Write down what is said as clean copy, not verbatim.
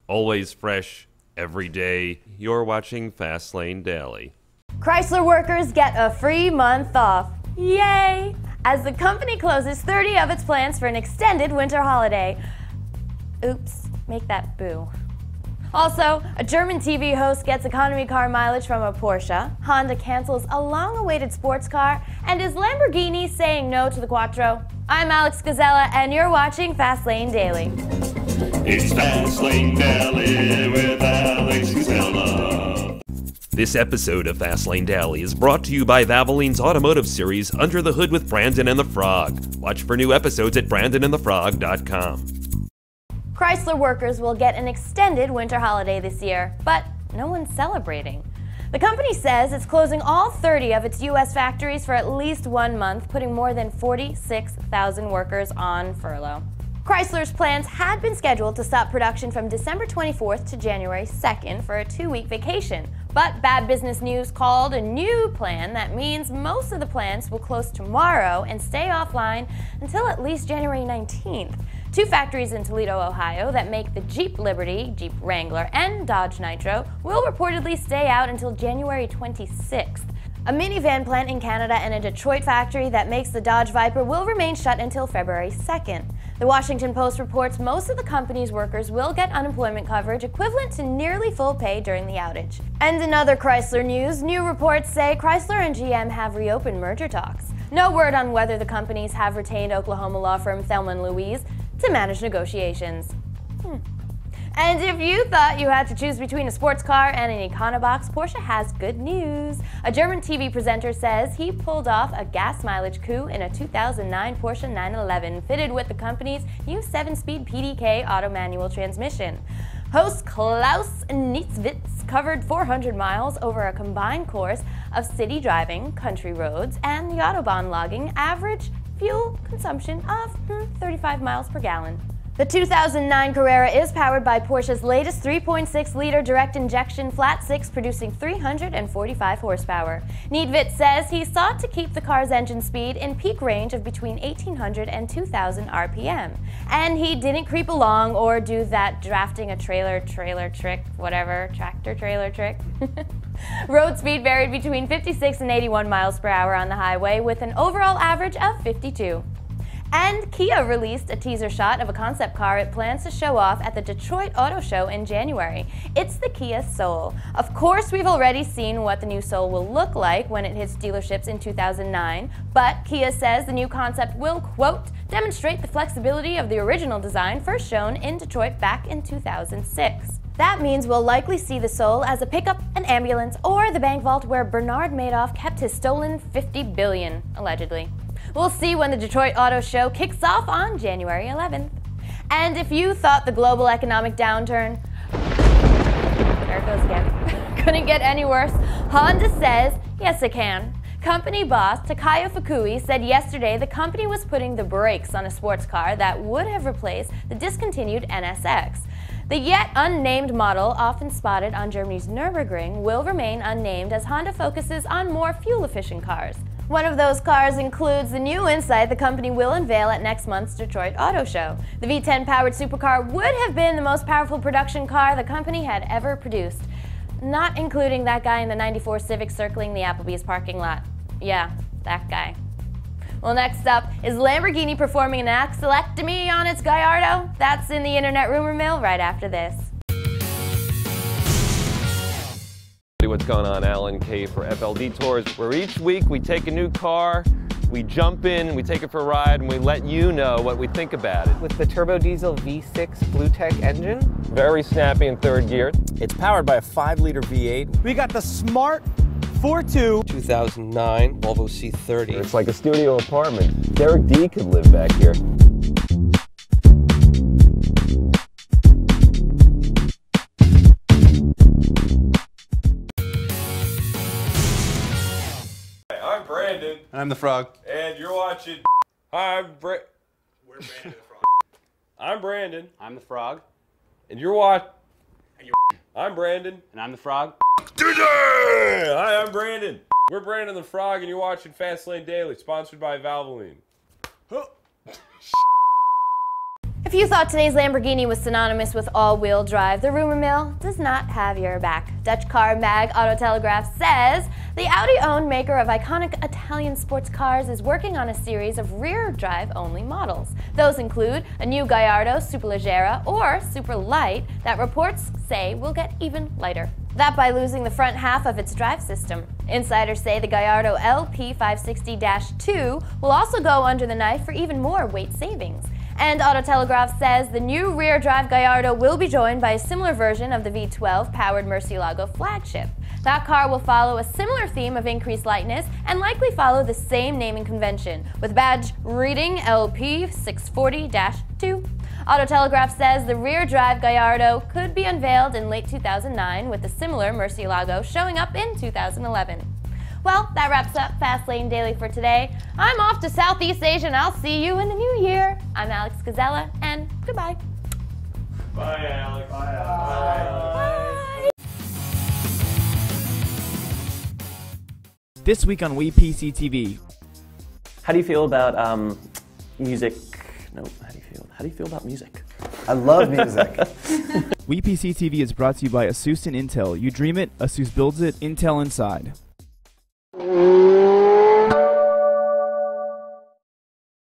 always fresh, every day. You're watching Fastlane Daily. Chrysler workers get a free month off. Yay! As the company closes 30 of its plants for an extended winter holiday. Oops, make that boo. Also, a German TV host gets economy car mileage from a Porsche, Honda cancels a long-awaited sports car, and is Lamborghini saying no to the Quattro? I'm Alex Gizela, and you're watching Fastlane Daily. It's Fastlane Daily with Alex Gizela. This episode of Fastlane Daily is brought to you by Valvoline's Automotive series, Under the Hood with Brandon and the Frog. Watch for new episodes at brandonandthefrog.com. Chrysler workers will get an extended winter holiday this year, but no one's celebrating. The company says it's closing all 30 of its U.S. factories for at least 1 month, putting more than 46,000 workers on furlough. Chrysler's plants had been scheduled to stop production from December 24th to January 2nd for a 2-week vacation. But Bad Business News called a new plan that means most of the plants will close tomorrow and stay offline until at least January 19th. 2 factories in Toledo, Ohio that make the Jeep Liberty, Jeep Wrangler, and Dodge Nitro will reportedly stay out until January 26th. A minivan plant in Canada and a Detroit factory that makes the Dodge Viper will remain shut until February 2nd. The Washington Post reports most of the company's workers will get unemployment coverage equivalent to nearly full pay during the outage. And in other Chrysler news, new reports say Chrysler and GM have reopened merger talks. No word on whether the companies have retained Oklahoma law firm Thelma & Louise to manage negotiations. And if you thought you had to choose between a sports car and an Econobox, Porsche has good news. A German TV presenter says he pulled off a gas mileage coup in a 2009 Porsche 911 fitted with the company's new 7-speed PDK auto manual transmission. Host Klaus Nietzwitz covered 400 miles over a combined course of city driving, country roads, and the Autobahn logging average fuel consumption of 35 miles per gallon. The 2009 Carrera is powered by Porsche's latest 3.6-liter direct injection flat six, producing 345 horsepower. Nietzwitz says he sought to keep the car's engine speed in peak range of between 1,800 and 2,000 RPM. And he didn't creep along or do that drafting a trailer trick, whatever, tractor trailer trick. Road speed varied between 56 and 81 miles per hour on the highway with an overall average of 52. And Kia released a teaser shot of a concept car it plans to show off at the Detroit Auto Show in January. It's the Kia Soul. Of course, we've already seen what the new Soul will look like when it hits dealerships in 2009, but Kia says the new concept will, quote, demonstrate the flexibility of the original design first shown in Detroit back in 2006. That means we'll likely see the Soul as a pickup, an ambulance, or the bank vault where Bernard Madoff kept his stolen $50 billion, allegedly. We'll see when the Detroit Auto Show kicks off on January 11th. And if you thought the global economic downturn, there it goes again, couldn't get any worse, Honda says, yes it can. Company boss Takaya Fukui said yesterday the company was putting the brakes on a sports car that would have replaced the discontinued NSX. The yet unnamed model, often spotted on Germany's Nürburgring, will remain unnamed as Honda focuses on more fuel-efficient cars. One of those cars includes the new Insight the company will unveil at next month's Detroit Auto Show. The V10-powered supercar would have been the most powerful production car the company had ever produced, not including that guy in the '94 Civic circling the Applebee's parking lot. Yeah, that guy. Well, next up, is Lamborghini performing an axillectomy on its Gallardo? That's in the internet rumor mill right after this. What's going on? Alan K for FLD Tours, where each week we take a new car, we jump in, we take it for a ride, and we let you know what we think about it. With the turbo diesel V6 Blue-Tech engine. Very snappy in third gear. It's powered by a 5-liter V8. We got the Smart 4.2 2009 Volvo C30. It's like a studio apartment. Derek D could live back here. I'm Brandon. And I'm the Frog. And you're watching. Hi, We're Brandon the Frog. I'm Brandon. I'm the Frog. And you're watching. I'm Brandon. And I'm the Frog. Hi, I'm Brandon. We're Brandon the Frog, and you're watching Fastlane Daily, sponsored by Valvoline. If you thought today's Lamborghini was synonymous with all-wheel drive, the rumor mill does not have your back. Dutch car mag Autotelegraaf says the Audi-owned maker of iconic Italian sports cars is working on a series of rear-drive only models. Those include a new Gallardo Superleggera or Super Light that reports say will get even lighter. That by losing the front half of its drive system. Insiders say the Gallardo LP560-2 will also go under the knife for even more weight savings. And Autotelegraaf says the new rear-drive Gallardo will be joined by a similar version of the V12-powered Murcielago flagship. That car will follow a similar theme of increased lightness and likely follow the same naming convention, with badge reading LP560-2. Autotelegraaf says the rear-drive Gallardo could be unveiled in late 2009, with a similar Murcielago showing up in 2011. Well, that wraps up Fast Lane Daily for today. I'm off to Southeast Asia and I'll see you in the new year. I'm Alex Gizela, and goodbye. Bye, Alex. Bye. Bye. This week on WePCTV. How do you feel about music? No, how do you feel about music? I love music. WePCTV is brought to you by ASUS and Intel. You dream it, ASUS builds it, Intel inside.